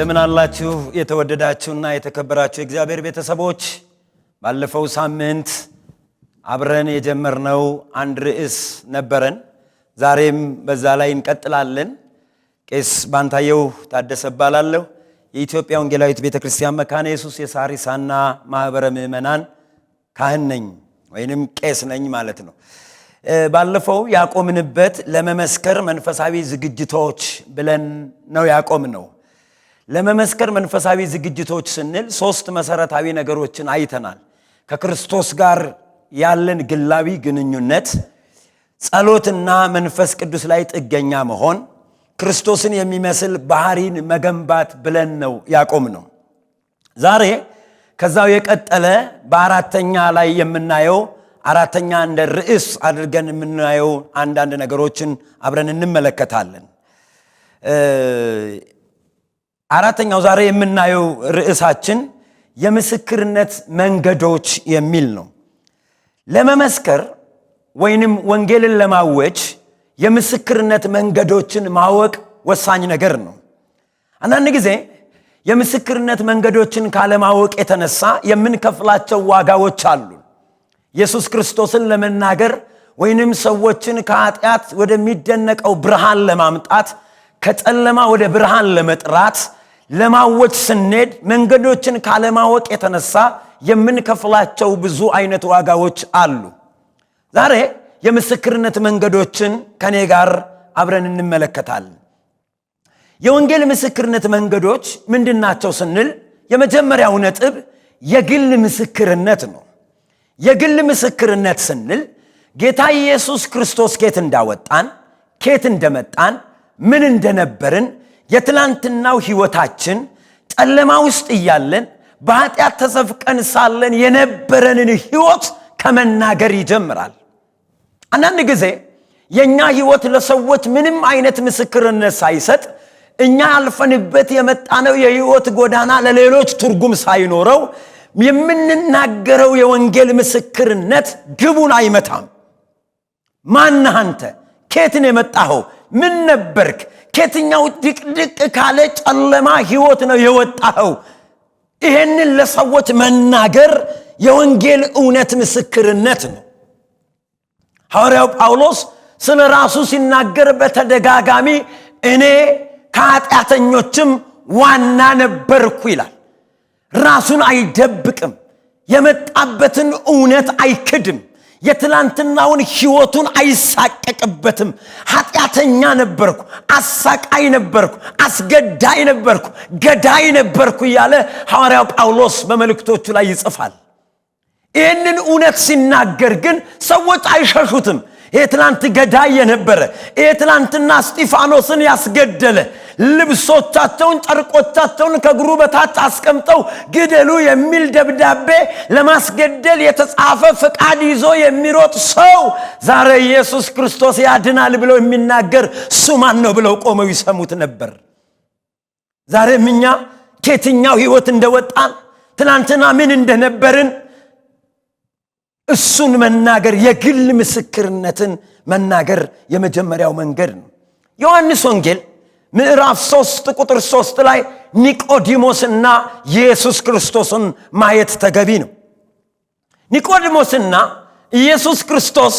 እንደምን አላችሁ የተወደዳችሁና የተከበራችሁ እግዚአብሔር ቤተሰቦች። ባለፈው ሳምንት አብረን የጀመርነው አንድ ርዕስ ነበረን። ዛሬም በዛ ላይ እንቀጥላለን። ቄስ ባንታየው ታደሰ እባላለሁ። የኢትዮጵያ ወንጌላዊት ቤተክርስቲያን መካነ ኢየሱስ የሳሪሳና ማህበረ ምእመናን ካህን ነኝ ወይንም ቄስ ነኝ ማለት ነው። ባለፈው ያቆምንበት ለመመስከር መንፈሳዊ ዝግጅቶች ብለን ነው ያቆምነው። ለመመስከር መንፈሳዊ ዝግጅቶች ስንል ሶስት መሰረታዊ ነገሮችን አይተናል። ከክርስቶስ ጋር ያለን ግላዊ ግንኙነት፣ ጸሎትና መንፈስ ቅዱስ ላይ ጥገኛ መሆን፣ ክርስቶስን የሚመስል ባህሪን መገንባት ብለን ነው ያቆምነው። ዛሬ ከዛው የቀጠለ በአራተኛ ላይ የምናየው አራተኛ እንደ ርዕስ አድርገን የምናየው አንዳንድ ነገሮችን አብረን እንመለከታለን። አራተኛው ዛሬ የምናየው ርዕሳችን የምስክርነት መንገዶች የሚል ነው። ለመመስከር ወይንም ወንጌልን ለማወጅ የምስክርነት መንገዶችን ማወቅ ወሳኝ ነገር ነው። አንዳንድ ጊዜ የምስክርነት መንገዶችን ካለማወቅ የተነሳ የምንከፍላቸው ዋጋዎች አሉ። ኢየሱስ ክርስቶስን ለመናገር ወይንም ሰዎችን ከኃጢአት ወደሚደነቀው ብርሃን ለማምጣት ከጨለማ ወደ ብርሃን ለመጥራት ለማወጅ ስንሄድ መንገዶችን ካለማወቅ የተነሳ የምንከፍላቸው ብዙ አይነት ዋጋዎች አሉ። ዛሬ የምስክርነት መንገዶችን ከኔ ጋር አብረን እንመለከታለን። የወንጌል ምስክርነት መንገዶች ምንድናቸው ስንል የመጀመሪያው ነጥብ የግል ምስክርነት ነው። የግል ምስክርነት ስንል ጌታ ኢየሱስ ክርስቶስ ከየት እንዳወጣን፣ ከየት እንደመጣን፣ ምን እንደነበርን፣ የትላንትናው ህይወታችን ጨለማ ውስጥ እያለን በኃጢአት ተዘፍቀን ሳለን የነበረንን ህይወት ከመናገር ይጀምራል። አንዳንድ ጊዜ የኛ ህይወት ለሰዎች ምንም አይነት ምስክርነት ሳይሰጥ እኛ አልፈንበት የመጣነው የህይወት ጎዳና ለሌሎች ትርጉም ሳይኖረው የምንናገረው የወንጌል ምስክርነት ግቡን አይመታም። ማነህ አንተ? ከየት ነው የመጣኸው? ምን ነበርክ? ከየትኛው ድቅድቅ ካለ ጨለማ ህይወት ነው የወጣኸው? ይሄንን ለሰዎች መናገር የወንጌል እውነት ምስክርነት ነው። ሐዋርያው ጳውሎስ ስለ ራሱ ሲናገር በተደጋጋሚ እኔ ከኃጢአተኞችም ዋና ነበርኩ ይላል። ራሱን አይደብቅም። የመጣበትን እውነት አይክድም። የትላንትናውን ህይወቱን አይሳቀቅበትም። ኃጢአተኛ ነበርኩ፣ አሳቃይ ነበርኩ፣ አስገዳይ ነበርኩ፣ ገዳይ ነበርኩ እያለ ሐዋርያው ጳውሎስ በመልእክቶቹ ላይ ይጽፋል። ይህንን እውነት ሲናገር ግን ሰዎች አይሸሹትም። የትላንት ገዳይ የነበረ የትላንትና እስጢፋኖስን ያስገደለ ልብሶቻቸውን ጨርቆቻቸውን ከእግሩ በታች አስቀምጠው ግደሉ የሚል ደብዳቤ ለማስገደል የተጻፈ ፍቃድ ይዞ የሚሮጥ ሰው ዛሬ ኢየሱስ ክርስቶስ ያድናል ብለው የሚናገር እሱ ማን ነው ብለው ቆመው ይሰሙት ነበር። ዛሬም እኛ ከየትኛው ህይወት እንደወጣን ትናንትና ምን እንደነበርን እሱን መናገር የግል ምስክርነትን መናገር የመጀመሪያው መንገድ ነው። ዮሐንስ ወንጌል ምዕራፍ 3 ቁጥር 3 ላይ ኒቆዲሞስና ኢየሱስ ክርስቶስን ማየት ተገቢ ነው። ኒቆዲሞስና ኢየሱስ ክርስቶስ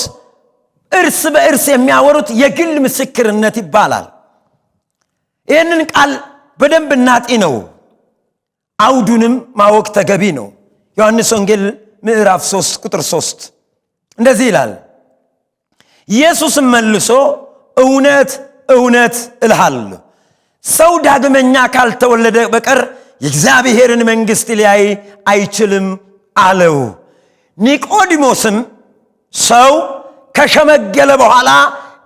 እርስ በእርስ የሚያወሩት የግል ምስክርነት ይባላል። ይህንን ቃል በደንብ እናጢነው፣ አውዱንም ማወቅ ተገቢ ነው። ዮሐንስ ወንጌል ምዕራፍ 3 ቁጥር 3 እንደዚህ ይላል፣ ኢየሱስም መልሶ እውነት እውነት እልሃለሁ ሰው ዳግመኛ ካልተወለደ በቀር የእግዚአብሔርን መንግሥት ሊያይ አይችልም አለው። ኒቆዲሞስም ሰው ከሸመገለ በኋላ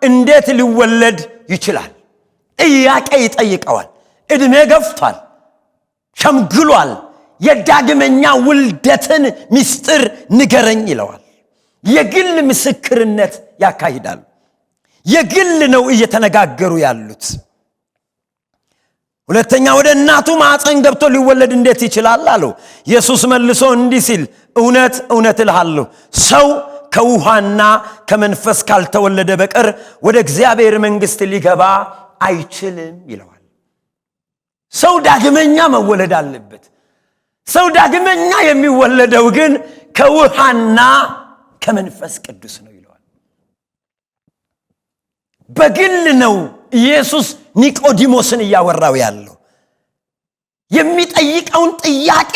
እንዴት ሊወለድ ይችላል? ጥያቄ ይጠይቀዋል። እድሜ ገፍቷል፣ ሸምግሏል። የዳግመኛ ውልደትን ምስጢር ንገረኝ ይለዋል። የግል ምስክርነት ያካሂዳሉ። የግል ነው እየተነጋገሩ ያሉት። ሁለተኛ ወደ እናቱ ማዕፀን ገብቶ ሊወለድ እንዴት ይችላል አለው። ኢየሱስ መልሶ እንዲህ ሲል እውነት እውነት እልሃለሁ ሰው ከውሃና ከመንፈስ ካልተወለደ በቀር ወደ እግዚአብሔር መንግሥት ሊገባ አይችልም ይለዋል። ሰው ዳግመኛ መወለድ አለበት። ሰው ዳግመኛ የሚወለደው ግን ከውሃና ከመንፈስ ቅዱስ ነው ይለዋል። በግል ነው ኢየሱስ ኒቆዲሞስን እያወራው ያለው። የሚጠይቀውን ጥያቄ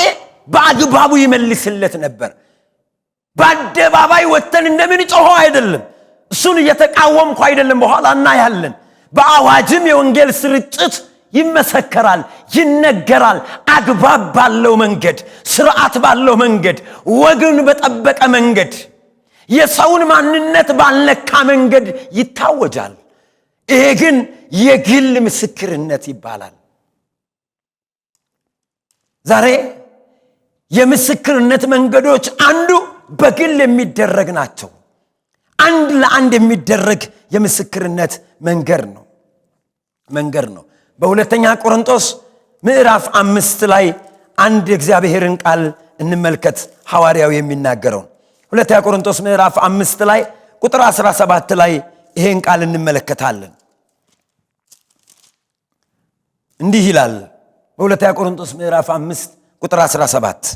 በአግባቡ ይመልስለት ነበር። በአደባባይ ወጥተን እንደምን ጮኸው አይደለም፣ እሱን እየተቃወምኩ አይደለም። በኋላ እናያለን። በአዋጅም የወንጌል ስርጭት ይመሰከራል፣ ይነገራል። አግባብ ባለው መንገድ፣ ስርዓት ባለው መንገድ፣ ወግን በጠበቀ መንገድ፣ የሰውን ማንነት ባልነካ መንገድ ይታወጃል። ይሄ ግን የግል ምስክርነት ይባላል። ዛሬ የምስክርነት መንገዶች አንዱ በግል የሚደረግ ናቸው። አንድ ለአንድ የሚደረግ የምስክርነት መንገድ ነው። በሁለተኛ ቆሮንቶስ ምዕራፍ 5 ላይ አንድ የእግዚአብሔርን ቃል እንመልከት። ሐዋርያው የሚናገረው ሁለተኛ ቆሮንቶስ ምዕራፍ 5 ላይ ቁጥር 17 ላይ ይሄን ቃል እንመለከታለን። እንዲህ ይላል። በሁለተኛ ቆሮንቶስ ምዕራፍ 5 ቁጥር 17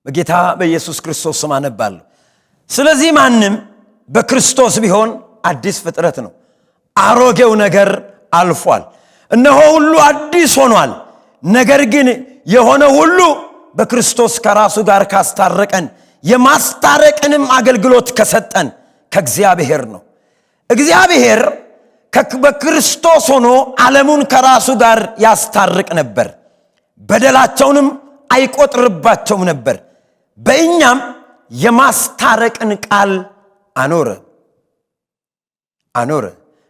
በጌታ በኢየሱስ ክርስቶስ ስም አነባለሁ። ስለዚህ ማንም በክርስቶስ ቢሆን አዲስ ፍጥረት ነው፣ አሮጌው ነገር አልፏል፣ እነሆ ሁሉ አዲስ ሆኗል። ነገር ግን የሆነ ሁሉ በክርስቶስ ከራሱ ጋር ካስታረቀን የማስታረቅንም አገልግሎት ከሰጠን ከእግዚአብሔር ነው። እግዚአብሔር በክርስቶስ ሆኖ ዓለሙን ከራሱ ጋር ያስታርቅ ነበር፣ በደላቸውንም አይቆጥርባቸውም ነበር። በእኛም የማስታረቅን ቃል አኖረ።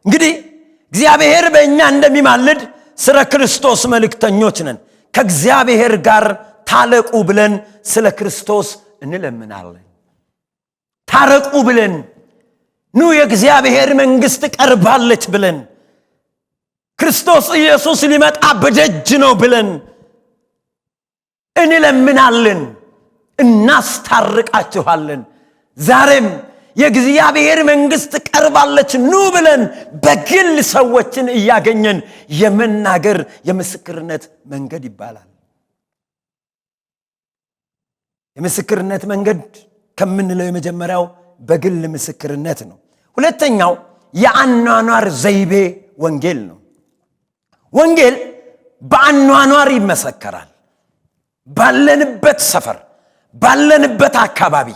እንግዲህ እግዚአብሔር በእኛ እንደሚማልድ ስለ ክርስቶስ መልእክተኞች ነን። ከእግዚአብሔር ጋር ታረቁ ብለን ስለ ክርስቶስ እንለምናለን። ታረቁ ብለን ኑ የእግዚአብሔር መንግሥት ቀርባለች ብለን ክርስቶስ ኢየሱስ ሊመጣ በደጅ ነው ብለን እንለምናለን፣ እናስታርቃችኋለን። ዛሬም የእግዚአብሔር መንግሥት ቀርባለች ኑ ብለን በግል ሰዎችን እያገኘን የመናገር የምስክርነት መንገድ ይባላል። የምስክርነት መንገድ ከምንለው የመጀመሪያው በግል ምስክርነት ነው። ሁለተኛው የአኗኗር ዘይቤ ወንጌል ነው። ወንጌል በአኗኗር ይመሰከራል። ባለንበት ሰፈር፣ ባለንበት አካባቢ፣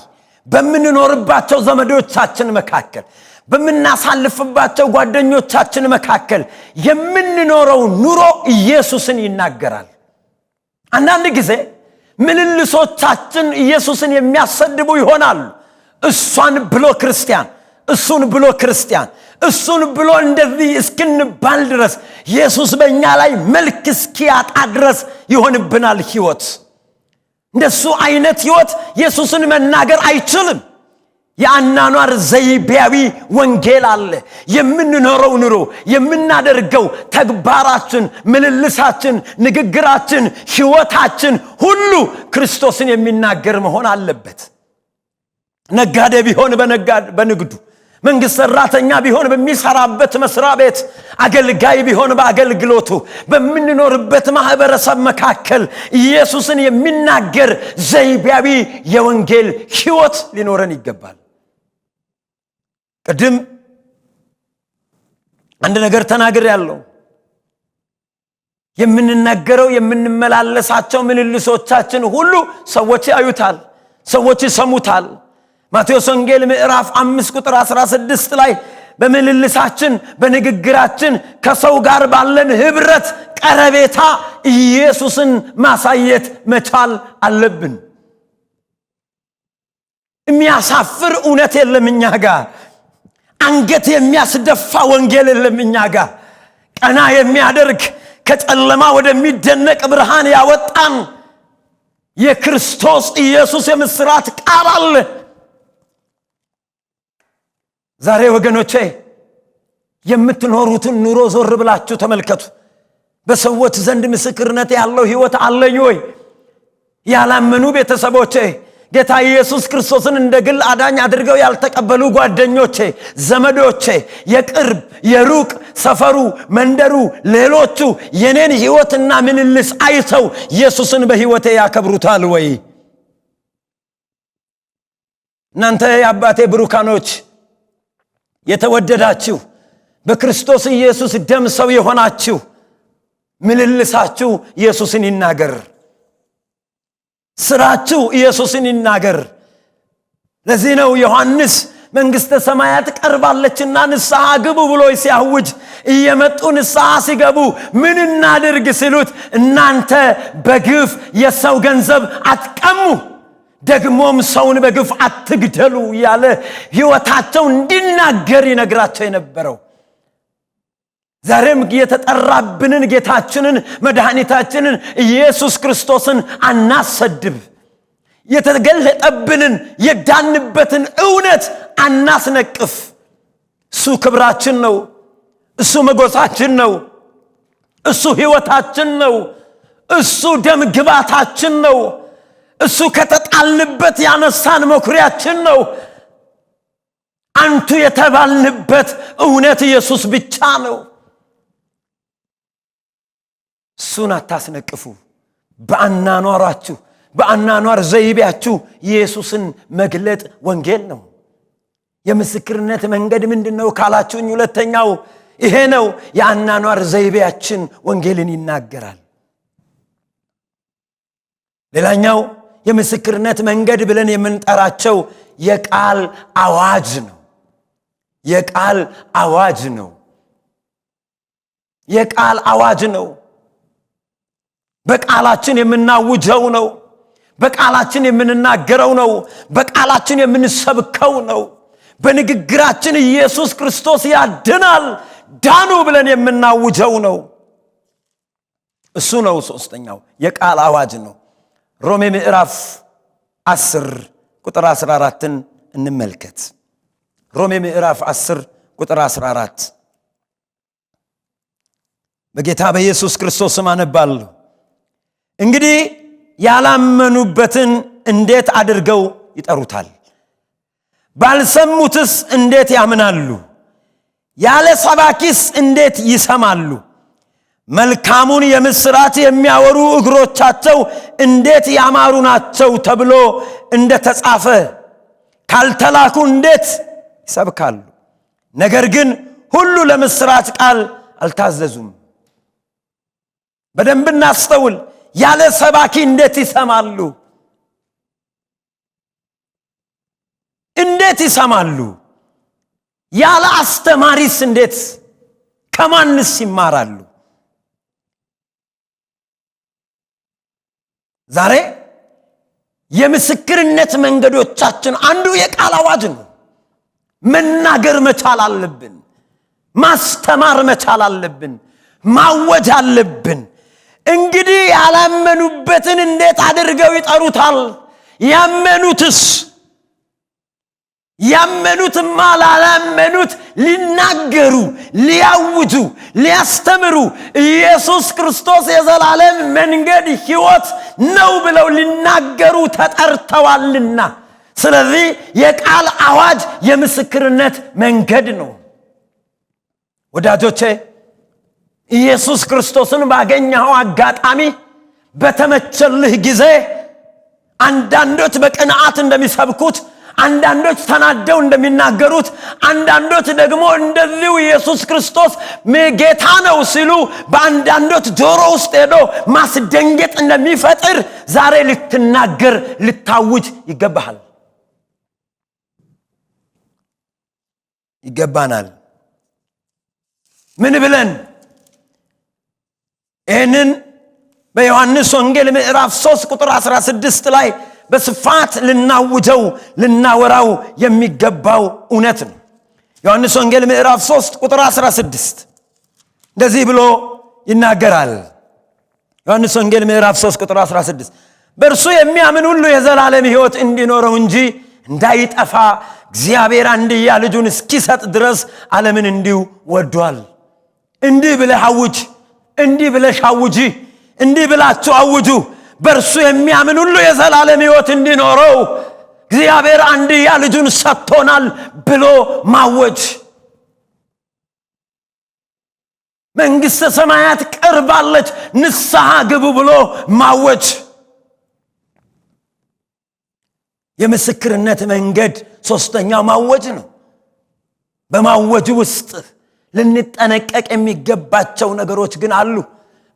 በምንኖርባቸው ዘመዶቻችን መካከል፣ በምናሳልፍባቸው ጓደኞቻችን መካከል የምንኖረው ኑሮ ኢየሱስን ይናገራል። አንዳንድ ጊዜ ምልልሶቻችን ኢየሱስን የሚያሰድቡ ይሆናሉ። እሷን ብሎ ክርስቲያን፣ እሱን ብሎ ክርስቲያን፣ እሱን ብሎ እንደዚህ እስክንባል ድረስ ኢየሱስ በእኛ ላይ መልክ እስኪያጣ ድረስ ይሆንብናል ሕይወት። እንደሱ አይነት ሕይወት ኢየሱስን መናገር አይችልም። የአኗኗር ዘይቤያዊ ወንጌል አለ። የምንኖረው ኑሮ፣ የምናደርገው ተግባራችን፣ ምልልሳችን፣ ንግግራችን፣ ሕይወታችን ሁሉ ክርስቶስን የሚናገር መሆን አለበት። ነጋዴ ቢሆን በንግዱ፣ መንግሥት ሰራተኛ ቢሆን በሚሰራበት መስሪያ ቤት፣ አገልጋይ ቢሆን በአገልግሎቱ፣ በምንኖርበት ማህበረሰብ መካከል ኢየሱስን የሚናገር ዘይቤያዊ የወንጌል ሕይወት ሊኖረን ይገባል። ቅድም አንድ ነገር ተናግሬያለሁ። የምንናገረው የምንመላለሳቸው ምልልሶቻችን ሁሉ ሰዎች ያዩታል፣ ሰዎች ይሰሙታል። ማቴዎስ ወንጌል ምዕራፍ 5 ቁጥር 16 ላይ በምልልሳችን፣ በንግግራችን ከሰው ጋር ባለን ህብረት ቀረቤታ ኢየሱስን ማሳየት መቻል አለብን። የሚያሳፍር እውነት የለም እኛ ጋር። አንገት የሚያስደፋ ወንጌል የለም እኛ ጋር። ቀና የሚያደርግ ከጨለማ ወደሚደነቅ ብርሃን ያወጣን የክርስቶስ ኢየሱስ የምስራት ቃል አለ። ዛሬ ወገኖቼ የምትኖሩትን ኑሮ ዞር ብላችሁ ተመልከቱ። በሰዎች ዘንድ ምስክርነት ያለው ሕይወት አለኝ ወይ? ያላመኑ ቤተሰቦቼ ጌታ ኢየሱስ ክርስቶስን እንደ ግል አዳኝ አድርገው ያልተቀበሉ ጓደኞቼ፣ ዘመዶቼ፣ የቅርብ የሩቅ ሰፈሩ፣ መንደሩ፣ ሌሎቹ የኔን ሕይወትና ምንልስ አይተው ኢየሱስን በሕይወቴ ያከብሩታል ወይ? እናንተ የአባቴ ብሩካኖች የተወደዳችሁ በክርስቶስ ኢየሱስ ደም ሰው የሆናችሁ ምልልሳችሁ ኢየሱስን ይናገር። ስራችሁ ኢየሱስን ይናገር። ለዚህ ነው ዮሐንስ መንግስተ ሰማያት ቀርባለችና ንስሐ ግቡ ብሎ ሲያውጅ እየመጡ ንስሐ ሲገቡ ምን እናድርግ ሲሉት እናንተ በግፍ የሰው ገንዘብ አትቀሙ፣ ደግሞም ሰውን በግፍ አትግደሉ ያለ ሕይወታቸው እንዲናገር ይነግራቸው የነበረው። ዛሬም የተጠራብንን ጌታችንን መድኃኒታችንን ኢየሱስ ክርስቶስን አናሰድብ። የተገለጠብንን የዳንበትን እውነት አናስነቅፍ። እሱ ክብራችን ነው። እሱ መጎሳችን ነው። እሱ ሕይወታችን ነው። እሱ ደም ግባታችን ነው። እሱ ከተጣልንበት ያነሳን መኩሪያችን ነው። አንቱ የተባልንበት እውነት ኢየሱስ ብቻ ነው። እሱን አታስነቅፉ። በአናኗራችሁ በአናኗር ዘይቤያችሁ ኢየሱስን መግለጥ ወንጌል ነው። የምስክርነት መንገድ ምንድነው ካላችሁኝ፣ ሁለተኛው ይሄ ነው። የአናኗር ዘይቤያችን ወንጌልን ይናገራል። ሌላኛው የምስክርነት መንገድ ብለን የምንጠራቸው የቃል አዋጅ ነው። የቃል አዋጅ ነው። የቃል አዋጅ ነው። በቃላችን የምናውጀው ነው። በቃላችን የምንናገረው ነው። በቃላችን የምንሰብከው ነው። በንግግራችን ኢየሱስ ክርስቶስ ያድናል፣ ዳኑ ብለን የምናውጀው ነው። እሱ ነው ሶስተኛው የቃል አዋጅ ነው። ሮሜ ምዕራፍ 10 ቁጥር 14ን እንመልከት። ሮሜ ምዕራፍ 10 ቁጥር 14 በጌታ በኢየሱስ ክርስቶስ ስም አነባለሁ። እንግዲህ ያላመኑበትን እንዴት አድርገው ይጠሩታል? ባልሰሙትስ እንዴት ያምናሉ? ያለ ሰባኪስ እንዴት ይሰማሉ? መልካሙን የምስራች የሚያወሩ እግሮቻቸው እንዴት ያማሩ ናቸው ተብሎ እንደተጻፈ ካልተላኩ እንዴት ይሰብካሉ? ነገር ግን ሁሉ ለምስራች ቃል አልታዘዙም። በደንብ እናስተውል። ያለ ሰባኪ እንዴት ይሰማሉ? እንዴት ይሰማሉ? ያለ አስተማሪስ እንዴት ከማንስ ይማራሉ? ዛሬ የምስክርነት መንገዶቻችን አንዱ የቃል አዋጅ ነው። መናገር መቻል አለብን። ማስተማር መቻል አለብን። ማወጅ አለብን። እንግዲህ ያላመኑበትን እንዴት አድርገው ይጠሩታል? ያመኑትማ ላላመኑት ሊናገሩ፣ ሊያውጁ፣ ሊያስተምሩ ኢየሱስ ክርስቶስ የዘላለም መንገድ ሕይወት ነው ብለው ሊናገሩ ተጠርተዋልና። ስለዚህ የቃል አዋጅ የምስክርነት መንገድ ነው። ወዳጆቼ ኢየሱስ ክርስቶስን ባገኘው አጋጣሚ በተመቸልህ ጊዜ አንዳንዶች በቅንዓት እንደሚሰብኩት፣ አንዳንዶች ተናደው እንደሚናገሩት፣ አንዳንዶች ደግሞ እንደዚሁ ኢየሱስ ክርስቶስ ጌታ ነው ሲሉ በአንዳንዶች ጆሮ ውስጥ ሄዶ ማስደንገጥ እንደሚፈጥር ዛሬ ልትናገር ልታውጅ ይገባናል። ምን ብለን? ይህንን በዮሐንስ ወንጌል ምዕራፍ 3 ቁጥር 16 ላይ በስፋት ልናውጀው ልናወራው የሚገባው እውነት ነው። ዮሐንስ ወንጌል ምዕራፍ 3 ቁጥር 16 እንደዚህ ብሎ ይናገራል። ዮሐንስ ወንጌል ምዕራፍ 3 ቁጥር 16 በእርሱ የሚያምን ሁሉ የዘላለም ሕይወት እንዲኖረው እንጂ እንዳይጠፋ እግዚአብሔር አንድያ ልጁን እስኪሰጥ ድረስ ዓለምን እንዲሁ ወዷል። እንዲህ ብለህ አውጅ፣ እንዲህ ብለሽ አውጂ፣ እንዲህ ብላችሁ አውጁ። በእርሱ የሚያምን ሁሉ የዘላለም ሕይወት እንዲኖረው እግዚአብሔር አንድያ ልጁን ሰጥቶናል ብሎ ማወጅ። መንግሥተ ሰማያት ቀርባለች ንስሐ ግቡ ብሎ ማወጅ። የምስክርነት መንገድ ሶስተኛው ማወጅ ነው። በማወጅ ውስጥ ልንጠነቀቅ የሚገባቸው ነገሮች ግን አሉ።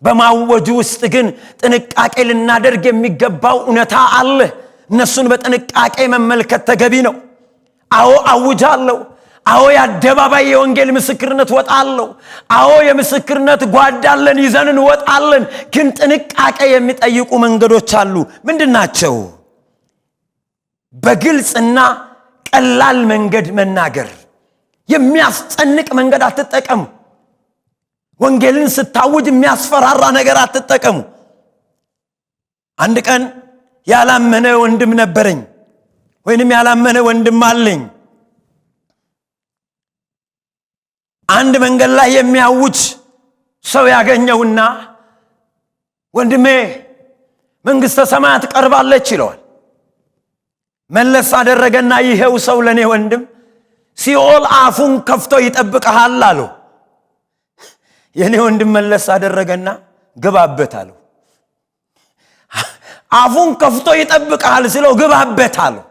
በማወጅ ውስጥ ግን ጥንቃቄ ልናደርግ የሚገባው እውነታ አለ። እነሱን በጥንቃቄ መመልከት ተገቢ ነው። አዎ አውጃለሁ። አዎ የአደባባይ የወንጌል ምስክርነት ወጣለሁ። አዎ የምስክርነት ጓዳለን ይዘንን ወጣለን። ግን ጥንቃቄ የሚጠይቁ መንገዶች አሉ። ምንድናቸው? በግልጽና ቀላል መንገድ መናገር። የሚያስጨንቅ መንገድ አትጠቀሙ። ወንጌልን ስታውጅ የሚያስፈራራ ነገር አትጠቀሙ። አንድ ቀን ያላመነ ወንድም ነበረኝ፣ ወይንም ያላመነ ወንድም አለኝ። አንድ መንገድ ላይ የሚያውጅ ሰው ያገኘውና ወንድሜ መንግሥተ ሰማያት ቀርባለች ይለዋል። መለስ አደረገና ይሄው ሰው ለኔ ወንድም ሲኦል አፉን ከፍቶ ይጠብቀሃል አለው። የኔ ወንድም መለስ አደረገና ግባበት አለው። አፉን ከፍቶ ይጠብቀሃል ሲለው ግባበት አለው።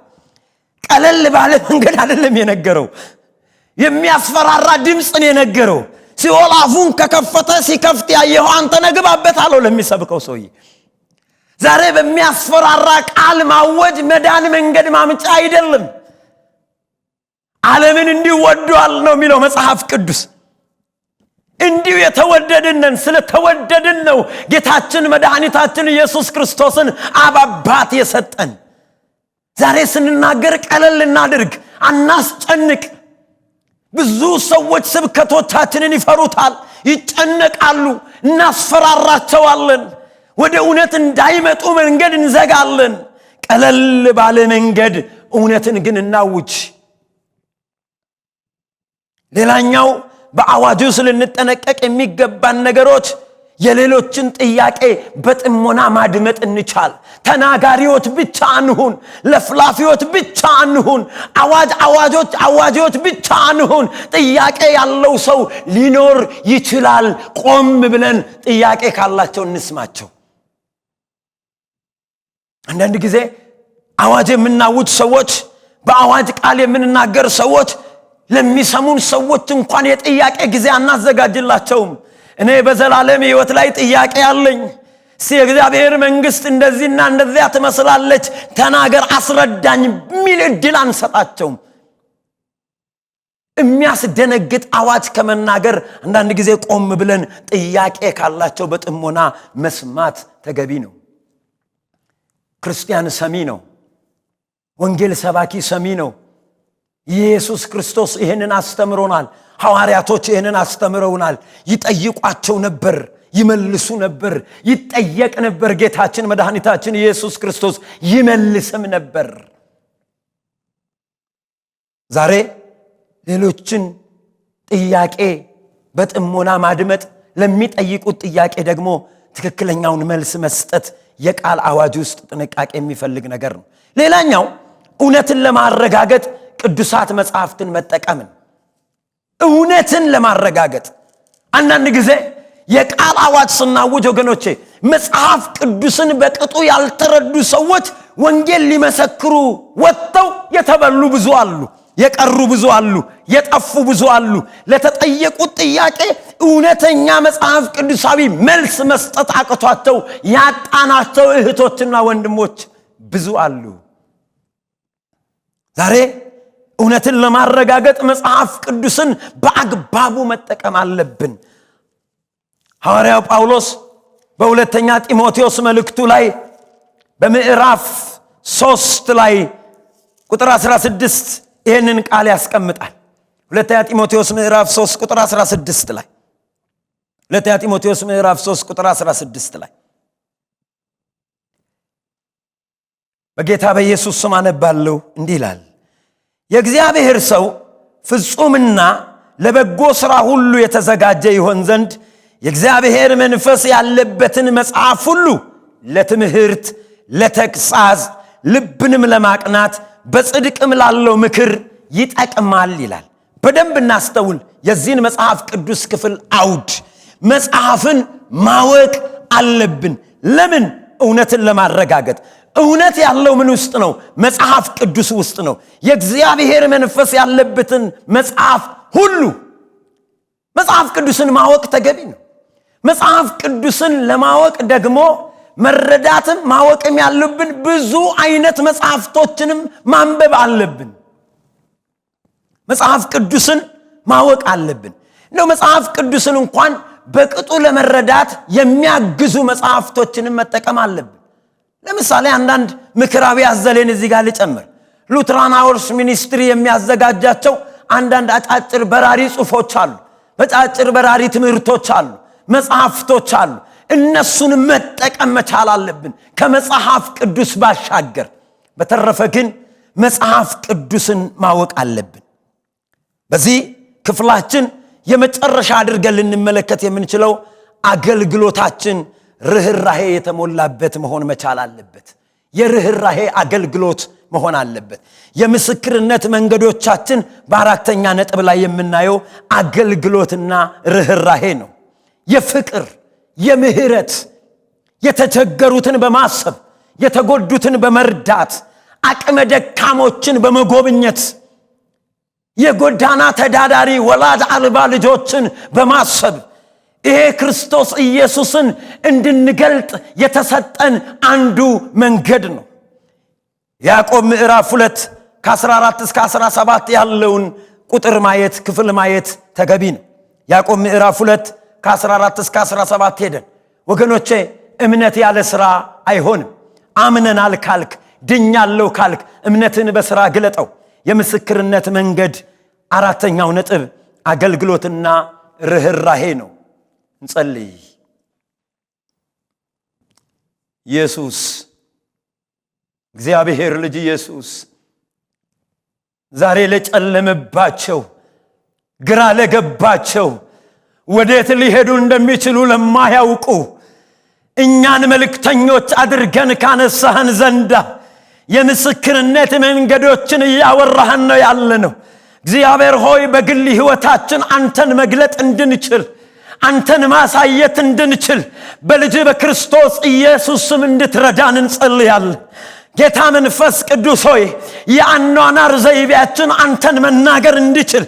ቀለል ባለ መንገድ አይደለም የነገረው፣ የሚያስፈራራ ድምጽን የነገረው። ሲኦል አፉን ከከፈተ ሲከፍት ያየው አንተ ነህ ግባበት አለው ለሚሰብከው ሰውዬ። ዛሬ በሚያስፈራራ ቃል ማወጅ መዳን መንገድ ማምጫ አይደለም። ዓለምን እንዲሁ ወዷል ነው የሚለው መጽሐፍ ቅዱስ። እንዲሁ የተወደድነን ስለተወደድን ነው ጌታችን መድኃኒታችን ኢየሱስ ክርስቶስን አብ አባት የሰጠን። ዛሬ ስንናገር ቀለል እናድርግ፣ አናስጨንቅ። ብዙ ሰዎች ስብከቶቻችንን ይፈሩታል፣ ይጨነቃሉ፣ እናስፈራራቸዋለን። ወደ እውነት እንዳይመጡ መንገድ እንዘጋለን። ቀለል ባለ መንገድ እውነትን ግን እናውጅ። ሌላኛው በአዋጁ ልንጠነቀቅ የሚገባን ነገሮች የሌሎችን ጥያቄ በጥሞና ማድመጥ እንቻል። ተናጋሪዎች ብቻ አንሁን፣ ለፍላፊዎች ብቻ አንሁን፣ አዋጆች ብቻ አንሁን። ጥያቄ ያለው ሰው ሊኖር ይችላል። ቆም ብለን ጥያቄ ካላቸው እንስማቸው። አንዳንድ ጊዜ አዋጅ የምናውጅ ሰዎች፣ በአዋጅ ቃል የምንናገር ሰዎች ለሚሰሙን ሰዎች እንኳን የጥያቄ ጊዜ አናዘጋጅላቸውም። እኔ በዘላለም ሕይወት ላይ ጥያቄ አለኝ፣ የእግዚአብሔር መንግሥት እንደዚህና እንደዚያ ትመስላለች፣ ተናገር አስረዳኝ የሚል ዕድል አንሰጣቸውም። የሚያስደነግጥ አዋጅ ከመናገር አንዳንድ ጊዜ ቆም ብለን ጥያቄ ካላቸው በጥሞና መስማት ተገቢ ነው። ክርስቲያን ሰሚ ነው። ወንጌል ሰባኪ ሰሚ ነው። ኢየሱስ ክርስቶስ ይሄንን አስተምሮናል። ሐዋርያቶች ይሄንን አስተምረውናል። ይጠይቋቸው ነበር፣ ይመልሱ ነበር፣ ይጠየቅ ነበር። ጌታችን መድኃኒታችን ኢየሱስ ክርስቶስ ይመልስም ነበር። ዛሬ ሌሎችን ጥያቄ በጥሞና ማድመጥ፣ ለሚጠይቁት ጥያቄ ደግሞ ትክክለኛውን መልስ መስጠት የቃል አዋጅ ውስጥ ጥንቃቄ የሚፈልግ ነገር ነው። ሌላኛው እውነትን ለማረጋገጥ ቅዱሳት መጽሐፍትን መጠቀምን። እውነትን ለማረጋገጥ አንዳንድ ጊዜ የቃል አዋጅ ስናውጅ ወገኖቼ፣ መጽሐፍ ቅዱስን በቅጡ ያልተረዱ ሰዎች ወንጌል ሊመሰክሩ ወጥተው የተበሉ ብዙ አሉ፣ የቀሩ ብዙ አሉ፣ የጠፉ ብዙ አሉ። ለተጠየቁት ጥያቄ እውነተኛ መጽሐፍ ቅዱሳዊ መልስ መስጠት አቅቷቸው ያጣናቸው እህቶችና ወንድሞች ብዙ አሉ። ዛሬ እውነትን ለማረጋገጥ መጽሐፍ ቅዱስን በአግባቡ መጠቀም አለብን። ሐዋርያው ጳውሎስ በሁለተኛ ጢሞቴዎስ መልእክቱ ላይ በምዕራፍ 3 ላይ ቁጥር 16 ይህንን ቃል ያስቀምጣል። ሁለተኛ ጢሞቴዎስ ምዕራፍ 3 ቁጥር 16 ላይ ሁለተኛ ጢሞቴዎስ ምዕራፍ 3 ቁጥር 16 ላይ በጌታ በኢየሱስ ስም አነባለሁ። እንዲህ ይላል፣ የእግዚአብሔር ሰው ፍጹምና ለበጎ ሥራ ሁሉ የተዘጋጀ ይሆን ዘንድ የእግዚአብሔር መንፈስ ያለበትን መጽሐፍ ሁሉ ለትምህርት፣ ለተግሳጽ፣ ልብንም ለማቅናት በጽድቅም ላለው ምክር ይጠቅማል ይላል። በደንብ እናስተውል የዚህን መጽሐፍ ቅዱስ ክፍል አውድ። መጽሐፍን ማወቅ አለብን። ለምን? እውነትን ለማረጋገጥ። እውነት ያለው ምን ውስጥ ነው? መጽሐፍ ቅዱስ ውስጥ ነው። የእግዚአብሔር መንፈስ ያለበትን መጽሐፍ ሁሉ መጽሐፍ ቅዱስን ማወቅ ተገቢ ነው። መጽሐፍ ቅዱስን ለማወቅ ደግሞ መረዳትም ማወቅም ያለብን ብዙ አይነት መጽሐፍቶችንም ማንበብ አለብን። መጽሐፍ ቅዱስን ማወቅ አለብን። ነው መጽሐፍ ቅዱስን እንኳን በቅጡ ለመረዳት የሚያግዙ መጽሐፍቶችንም መጠቀም አለብን። ለምሳሌ አንዳንድ ምክራዊ አዘሌን እዚህ ጋር ልጨምር። ሉትራን አወርስ ሚኒስትሪ የሚያዘጋጃቸው አንዳንድ አጫጭር በራሪ ጽሑፎች አሉ። በጫጭር በራሪ ትምህርቶች አሉ፣ መጽሐፍቶች አሉ። እነሱን መጠቀም መቻል አለብን ከመጽሐፍ ቅዱስ ባሻገር። በተረፈ ግን መጽሐፍ ቅዱስን ማወቅ አለብን። በዚህ ክፍላችን የመጨረሻ አድርገን ልንመለከት የምንችለው አገልግሎታችን ርህራሄ የተሞላበት መሆን መቻል አለበት። የርህራሄ አገልግሎት መሆን አለበት። የምስክርነት መንገዶቻችን በአራተኛ ነጥብ ላይ የምናየው አገልግሎትና ርህራሄ ነው። የፍቅር፣ የምህረት፣ የተቸገሩትን በማሰብ የተጎዱትን በመርዳት አቅመ ደካሞችን በመጎብኘት የጎዳና ተዳዳሪ ወላጅ አልባ ልጆችን በማሰብ ይሄ ክርስቶስ ኢየሱስን እንድንገልጥ የተሰጠን አንዱ መንገድ ነው። ያዕቆብ ምዕራፍ 2 ከ14 እስከ 17 ያለውን ቁጥር ማየት ክፍል ማየት ተገቢ ነው። ያዕቆብ ምዕራፍ 2 ከ14 እስከ 17 ሄደን ወገኖቼ እምነት ያለ ሥራ አይሆንም። አምነናል ካልክ፣ ድኛለሁ ካልክ እምነትን በሥራ ግለጠው። የምስክርነት መንገድ አራተኛው ነጥብ አገልግሎትና ርህራሄ ነው። እንጸልይ። ኢየሱስ እግዚአብሔር ልጅ ኢየሱስ ዛሬ ለጨለመባቸው፣ ግራ ለገባቸው፣ ወዴት ሊሄዱ እንደሚችሉ ለማያውቁ እኛን መልእክተኞች አድርገን ካነሳህን ዘንዳ የምስክርነት መንገዶችን እያወራህን ነው ያለነው። እግዚአብሔር ሆይ በግል ሕይወታችን አንተን መግለጥ እንድንችል፣ አንተን ማሳየት እንድንችል በልጅ በክርስቶስ ኢየሱስ ስም እንድትረዳን እንጸልያለን። ጌታ መንፈስ ቅዱስ ሆይ የአኗኗር ዘይቤያችን አንተን መናገር እንድችል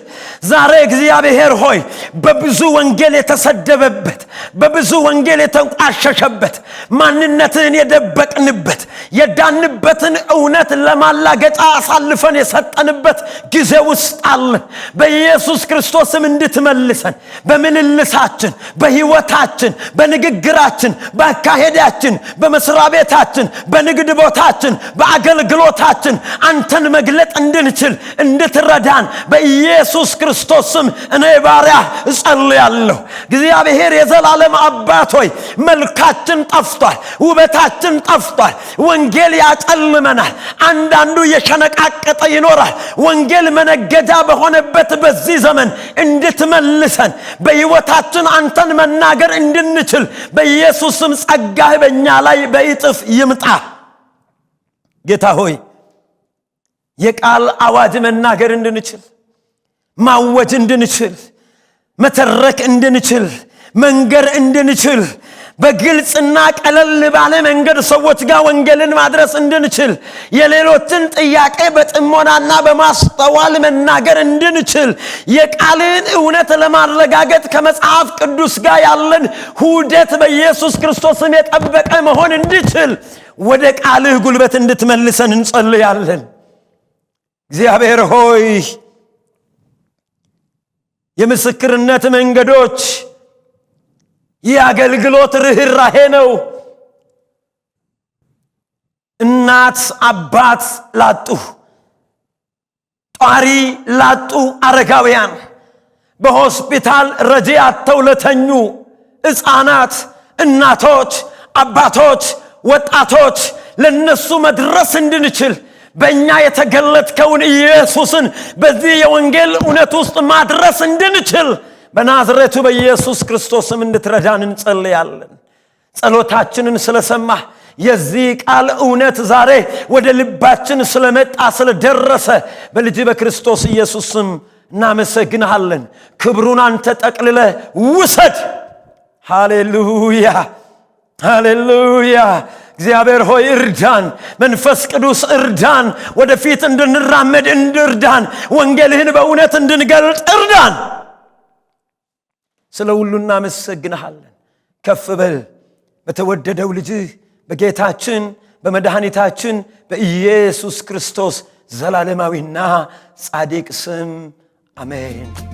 ዛሬ እግዚአብሔር ሆይ በብዙ ወንጌል የተሰደበበት፣ በብዙ ወንጌል የተንቋሸሸበት፣ ማንነትን የደበቅንበት፣ የዳንበትን እውነት ለማላገጫ አሳልፈን የሰጠንበት ጊዜ ውስጥ አለን። በኢየሱስ ክርስቶስም እንድትመልሰን በምልልሳችን፣ በሕይወታችን፣ በንግግራችን፣ በአካሄዳችን፣ በመስሪያ ቤታችን፣ በንግድ ቦታችን፣ በአገልግሎታችን አንተን መግለጥ እንድንችል እንድትረዳን በኢየሱስ ክርስቶስ ስም እኔ ባሪያ እጸልያለሁ። እግዚአብሔር የዘላለም አባት ሆይ መልካችን ጠፍቷል፣ ውበታችን ጠፍቷል። ወንጌል ያጨልመናል። አንዳንዱ የሸነቃቀጠ ይኖራል። ወንጌል መነገጃ በሆነበት በዚህ ዘመን እንድትመልሰን በሕይወታችን አንተን መናገር እንድንችል በኢየሱስ ስም ጸጋህ በእኛ ላይ በእጥፍ ይምጣ። ጌታ ሆይ የቃል አዋጅ መናገር እንድንችል፣ ማወጅ እንድንችል፣ መተረክ እንድንችል፣ መንገር እንድንችል፣ በግልጽና ቀለል ባለ መንገድ ሰዎች ጋር ወንጌልን ማድረስ እንድንችል፣ የሌሎችን ጥያቄ በጥሞናና በማስተዋል መናገር እንድንችል፣ የቃልን እውነት ለማረጋገጥ ከመጽሐፍ ቅዱስ ጋር ያለን ሁደት በኢየሱስ ክርስቶስም የጠበቀ መሆን እንድንችል ወደ ቃልህ ጉልበት እንድትመልሰን እንጸልያለን። እግዚአብሔር ሆይ የምስክርነት መንገዶች የአገልግሎት ርህራሄ ነው። እናት አባት ላጡ፣ ጧሪ ላጡ አረጋውያን፣ በሆስፒታል ረጂ አጥተው ለተኙ ሕፃናት፣ እናቶች፣ አባቶች፣ ወጣቶች ለነሱ መድረስ እንድንችል በእኛ የተገለጥከውን ኢየሱስን በዚህ የወንጌል እውነት ውስጥ ማድረስ እንድንችል በናዝሬቱ በኢየሱስ ክርስቶስም እንድትረዳን እንጸልያለን። ጸሎታችንን ስለሰማህ የዚህ ቃል እውነት ዛሬ ወደ ልባችን ስለመጣ ስለደረሰ በልጅ በክርስቶስ ኢየሱስም እናመሰግንሃለን። ክብሩን አንተ ጠቅልለ ውሰድ። ሃሌሉያ ሃሌሉያ። እግዚአብሔር ሆይ እርዳን፣ መንፈስ ቅዱስ እርዳን፣ ወደፊት እንድንራመድ እንርዳን፣ ወንጌልህን በእውነት እንድንገልጥ እርዳን። ስለ ሁሉ እናመሰግንሃለን። ከፍ በል በተወደደው ልጅህ በጌታችን በመድኃኒታችን በኢየሱስ ክርስቶስ ዘላለማዊና ጻድቅ ስም አሜን።